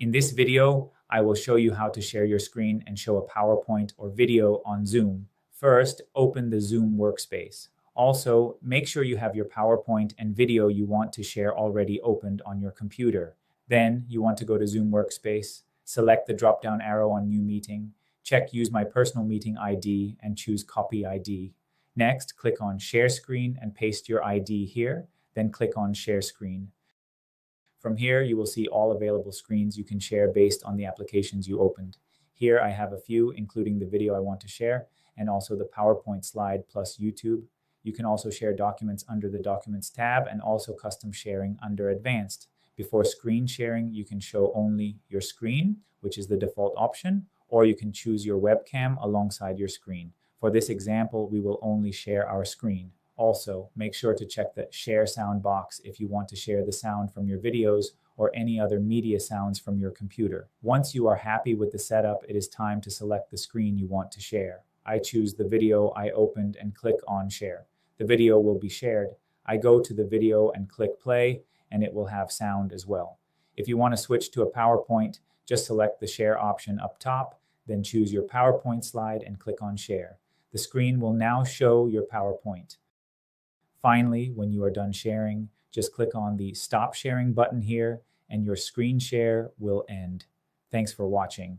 In this video, I will show you how to share your screen and show a PowerPoint or video on Zoom. First, open the Zoom Workspace. Also, make sure you have your PowerPoint and video you want to share already opened on your computer. Then, you want to go to Zoom Workspace, select the drop-down arrow on New Meeting, check Use My Personal Meeting ID, and choose Copy ID. Next, click on Share Screen and paste your ID here, then click on Share Screen. From here, you will see all available screens you can share based on the applications you opened. Here I have a few, including the video I want to share, and also the PowerPoint slide plus YouTube. You can also share documents under the Documents tab and also custom sharing under Advanced. Before screen sharing, you can show only your screen, which is the default option, or you can choose your webcam alongside your screen. For this example, we will only share our screen. Also, make sure to check the Share Sound box if you want to share the sound from your videos or any other media sounds from your computer. Once you are happy with the setup, it is time to select the screen you want to share. I choose the video I opened and click on Share. The video will be shared. I go to the video and click play, and it will have sound as well. If you want to switch to a PowerPoint, just select the Share option up top, then choose your PowerPoint slide and click on Share. The screen will now show your PowerPoint. Finally, when you are done sharing, just click on the Stop Sharing button here, and your screen share will end. Thanks for watching.